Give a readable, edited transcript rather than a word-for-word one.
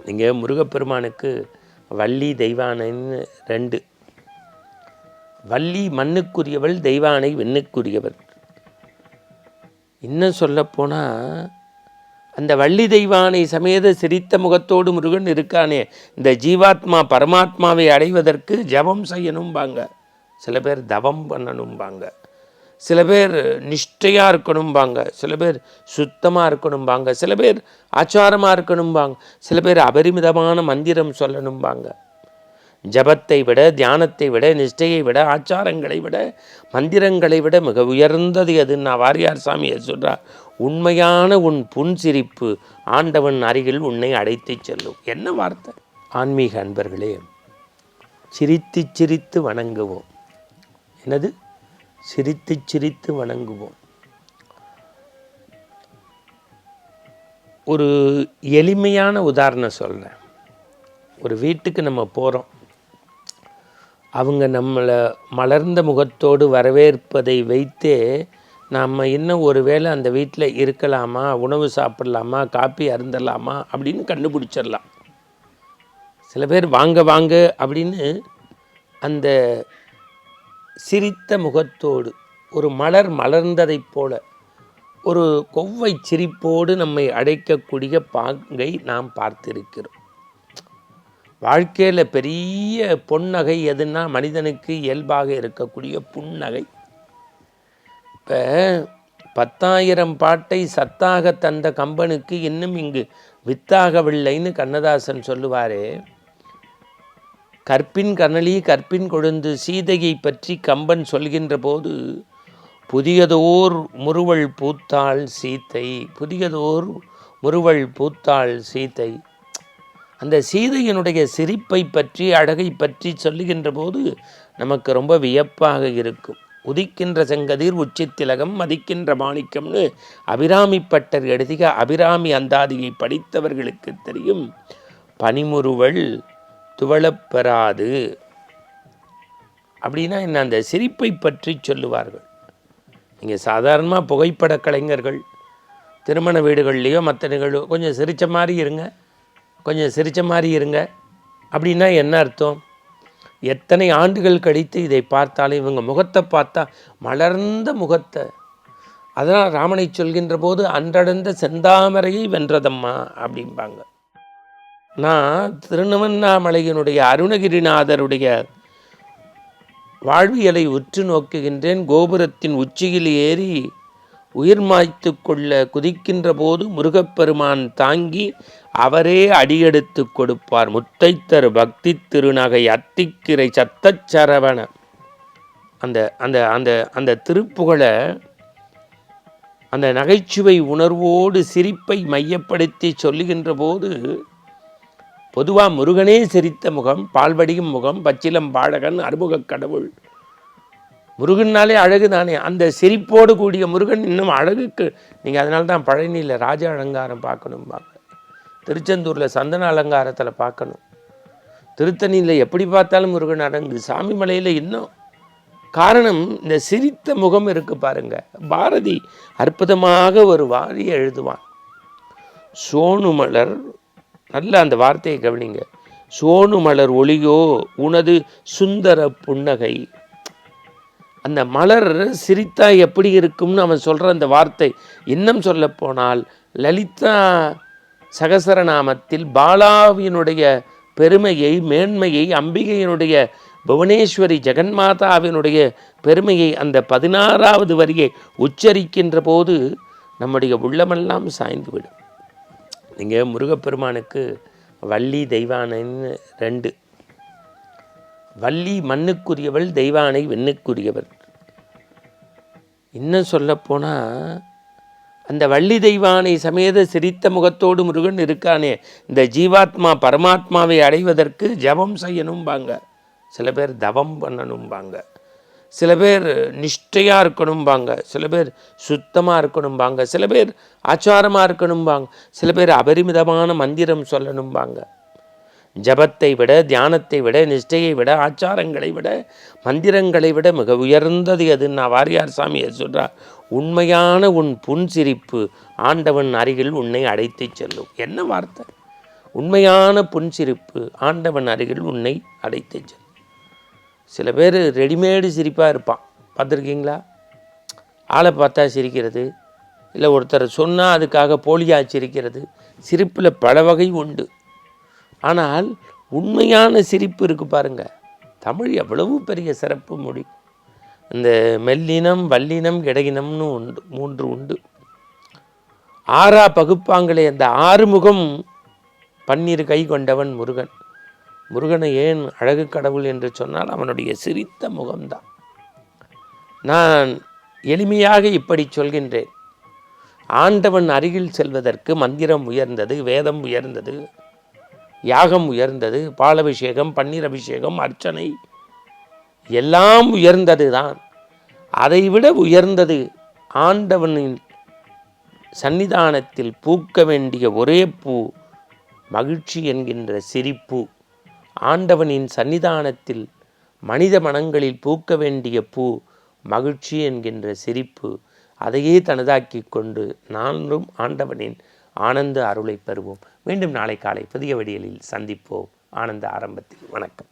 நீங்கள் முருகப்பெருமானுக்கு வள்ளி தெய்வானைன்னு ரெண்டு. வள்ளி மண்ணுக்குரியவள், தெய்வானை வெண்ணுக்குரியவள். இன்னும் சொல்லப்போனால் அந்த வள்ளி தெய்வானை சமேத சிரித்த முகத்தோடு முருகன் இருக்கானே, இந்த ஜீவாத்மா பரமாத்மாவை அடைவதற்கு ஜபம் செய்யணும்பாங்க, சில பேர் தவம் பண்ணணும்பாங்க, சில பேர் நிஷ்டையாக இருக்கணும்பாங்க, சில பேர் சுத்தமாக இருக்கணும்பாங்க, சில பேர் ஆச்சாரமாக இருக்கணும்பாங்க, சில பேர் அபரிமிதமான மந்திரம் சொல்லணும்பாங்க. ஜபத்தை விட, தியானத்தை விட, நிஷ்டையை விட, ஆச்சாரங்களை விட, மந்திரங்களை விட மிக உயர்ந்தது எதுன்னா வாரியார் சாமியை சொல்கிறார். உண்மையான உன் புன்சிரிப்பு ஆண்டவன் அருகில் உன்னை அடைத்து செல்லும். என்ன வார்த்தை! ஆன்மீக அன்பர்களே, சிரித்து சிரித்து வணங்குவோம். என்னது? சிரித்து சிரித்து வணங்குவோம். ஒரு எளிமையான உதாரணம் சொல்கிறேன். ஒரு வீட்டுக்கு நம்ம போகிறோம், அவங்க நம்மளை மலர்ந்த முகத்தோடு வரவேற்பதை வைத்தே நாம் இன்னும் ஒரு வேளை அந்த வீட்டில் இருக்கலாமா, உணவு சாப்பிடலாமா, காப்பி அருந்தலாமா அப்படின்னு கண்டுபிடிச்சிடலாம். சில பேர் வாங்க வாங்க அப்படின்னு அந்த சிரித்த முகத்தோடு ஒரு மலர் மலர்ந்ததைப் போல ஒரு கொவ்வை சிரிப்போடு நம்மை அடைக்கக்கூடிய பாங்கை நாம் பார்த்திருக்கிறோம். வாழ்க்கையில் பெரிய பொன்னகை எதுன்னா மனிதனுக்கு இயல்பாக இருக்கக்கூடிய புன்னகை. இப்போ 10,000 பாட்டை சத்தாக தந்த கம்பனுக்கு இன்னும் இங்கு வித்தாகவில்லைன்னு கண்ணதாசன் சொல்லுவாரே. கற்பின் கனலி கற்பின் கொழுந்து சீதையை பற்றி கம்பன் சொல்கின்ற போது, புதியதோர் முறுவல் பூத்தாள் சீத்தை, புதியதோர் முறுவல் பூத்தாள் சீத்தை. அந்த சீதையினுடைய சிரிப்பை பற்றி, அழகை பற்றி சொல்லுகின்ற போது நமக்கு ரொம்ப வியப்பாக இருக்கும். உதிக்கின்ற செங்கதிர் உச்சித்திலகம் மதிக்கின்ற மாணிக்கம்னு அபிராமிப்பட்டர் எழுதிய அபிராமி அந்தாதியை படித்தவர்களுக்கு தெரியும். பனிமுறுவல் துவளப்பெறாது அப்படின்னா என்ன? அந்த சிரிப்பை பற்றி சொல்லுவார்கள். நீங்கள் சாதாரணமாக புகைப்பட கலைஞர்கள் திருமண வீடுகள்லையோ மற்ற நிகழ்வு கொஞ்சம் சிரித்த மாதிரி இருங்க, கொஞ்சம் சிரித்த மாதிரி இருங்க அப்படின்னா என்ன அர்த்தம்? எத்தனை ஆண்டுகள் கழித்து இதை பார்த்தாலும் இவங்க முகத்தை பார்த்தா மலர்ந்த முகத்தை. அதனால் ராமனை சொல்கின்ற போது அன்றடர்ந்த செந்தாமரையை வென்றதம்மா அப்படிம்பாங்க. நான் திருவண்ணாமலையினுடைய அருணகிரிநாதருடைய வாழ்வியலை உற்று நோக்குகின்றேன். கோபுரத்தின் உச்சியில் ஏறி உயிர் மாய்த்து கொள்ள குதிக்கின்ற போது முருகப்பெருமான் தாங்கி அவரே அடியெடுத்து கொடுப்பார். முத்தைத்தரு பக்தி திருநகை அத்திக்கிரை சத்தச்சரவண அந்த அந்த அந்த அந்த திருப்புகழை அந்த நகைச்சுவை உணர்வோடு சிரிப்பை மையப்படுத்தி சொல்லுகின்ற போது, பொதுவாக முருகனே சிரித்த முகம், பால்வடியும் முகம், பச்சிலம் பாடகன், அறுமுகக் கடவுள், முருகன்னாலே அழகு தானே. அந்த சிரிப்போடு கூடிய முருகன் இன்னும் அழகுக்கு நீங்கள் அதனால தான் பழனியில் ராஜ அலங்காரம் பார்க்கணும்பாங்க, திருச்செந்தூரில் சந்தன அலங்காரத்தில் பார்க்கணும், திருத்தணியில் எப்படி பார்த்தாலும் முருகன் அடங்கு, சாமி மலையில் இன்னும். காரணம் இந்த சிரித்த முகம் இருக்குது பாருங்க. பாரதி அற்புதமாக ஒரு வாரியை எழுதுவான். சோனு மலர், நல்ல அந்த வார்த்தையை கவனிங்க. சோனு மலர் ஒளியோ உனது சுந்தர புன்னகை. அந்த மலர் சிரித்தா எப்படி இருக்கும்னு அவன் சொல்கிற அந்த வார்த்தை. இன்னும் சொல்ல போனால் லலிதா சகசரநாமத்தில் பாலாவினுடைய பெருமையை, மேன்மையை, அம்பிகையினுடைய புவனேஸ்வரி ஜெகன்மாதாவினுடைய பெருமையை அந்த 16வது வரியை உச்சரிக்கின்ற போது நம்முடைய உள்ளமெல்லாம் சாய்ந்துவிடும். நீங்கள் முருகப்பெருமானுக்கு வள்ளி தெய்வானைன்னு ரெண்டு. வள்ளி மண்ணுக்குரியவள், தெய்வானை வெண்ணுக்குரியவள். இன்னும் சொல்லப்போனால் அந்த வள்ளி தெய்வானை சமேத சிரித்த முகத்தோடு முருகன் இருக்கானே, இந்த ஜீவாத்மா பரமாத்மாவை அடைவதற்கு ஜபம் செய்யணும்பாங்க, சில பேர் தவம் பண்ணணும்பாங்க, சில பேர் நிஷ்டையாக இருக்கணும்பாங்க, சில பேர் சுத்தமாக இருக்கணும்பாங்க, சில பேர் ஆச்சாரமாக இருக்கணும்பாங்க, சில பேர் அபரிமிதமான மந்திரம் சொல்லணும்பாங்க. ஜபத்தை விட, தியானத்தை விட, நிஷ்டையை விட, ஆச்சாரங்களை விட, மந்திரங்களை விட மிக உயர்ந்தது எதுன்னா வாரியார் சாமியை சொல்கிறார். உண்மையான உன் புன்சிரிப்பு ஆண்டவன் அருகில் உன்னை அடைத்து செல்லும். என்ன வார்த்தை! உண்மையான புன்சிரிப்பு ஆண்டவன் அருகில் உன்னை அடைத்து செல்லும். சில பேர் ரெடிமேடு சிரிப்பாக இருப்பான், பார்த்துருக்கீங்களா? ஆளை பார்த்தா சிரிக்கிறது, இல்லை ஒருத்தர் சொன்னால் அதுக்காக போலியாக சிரிக்கிறது. சிரிப்பில் பல வகை உண்டு. ஆனால் உண்மையான சிரிப்பு இருக்குது பாருங்கள். தமிழ் எவ்வளவு பெரிய சிறப்பு மொழி. இந்த மெல்லினம் வல்லினம் இடையினம்னு உண்டு, 3 உண்டு. 6 பகுப்பாங்களே, அந்த 6 முகம் 12 கை கொண்டவன் முருகன். முருகனை ஏன் அழகு கடவுள் என்று சொன்னால் அவனுடைய சிரித்த முகம்தான். நான் எளிமையாக இப்படி சொல்கின்றேன். ஆண்டவன் அருகில் செல்வதற்கு மந்திரம் உயர்ந்தது, வேதம் உயர்ந்தது, யாகம் உயர்ந்தது, பாலபிஷேகம், பன்னீர் அபிஷேகம், அர்ச்சனை எல்லாம் உயர்ந்தது தான். அதைவிட உயர்ந்தது ஆண்டவனின் சன்னிதானத்தில் பூக்க வேண்டிய ஒரே பூ மகிழ்ச்சி என்கின்ற சிரிப்பு. ஆண்டவனின் சன்னிதானத்தில் மனித மனங்களில் பூக்க வேண்டிய பூ மகிழ்ச்சி என்கின்ற சிரிப்பு. அதையே தனதாக்கி கொண்டு நானும் ஆண்டவனின் ஆனந்த அருளை பெறுவோம். மீண்டும் நாளை காலை புதிய விடியலில் சந்திப்போம். ஆனந்த ஆரம்பத்தில். வணக்கம்.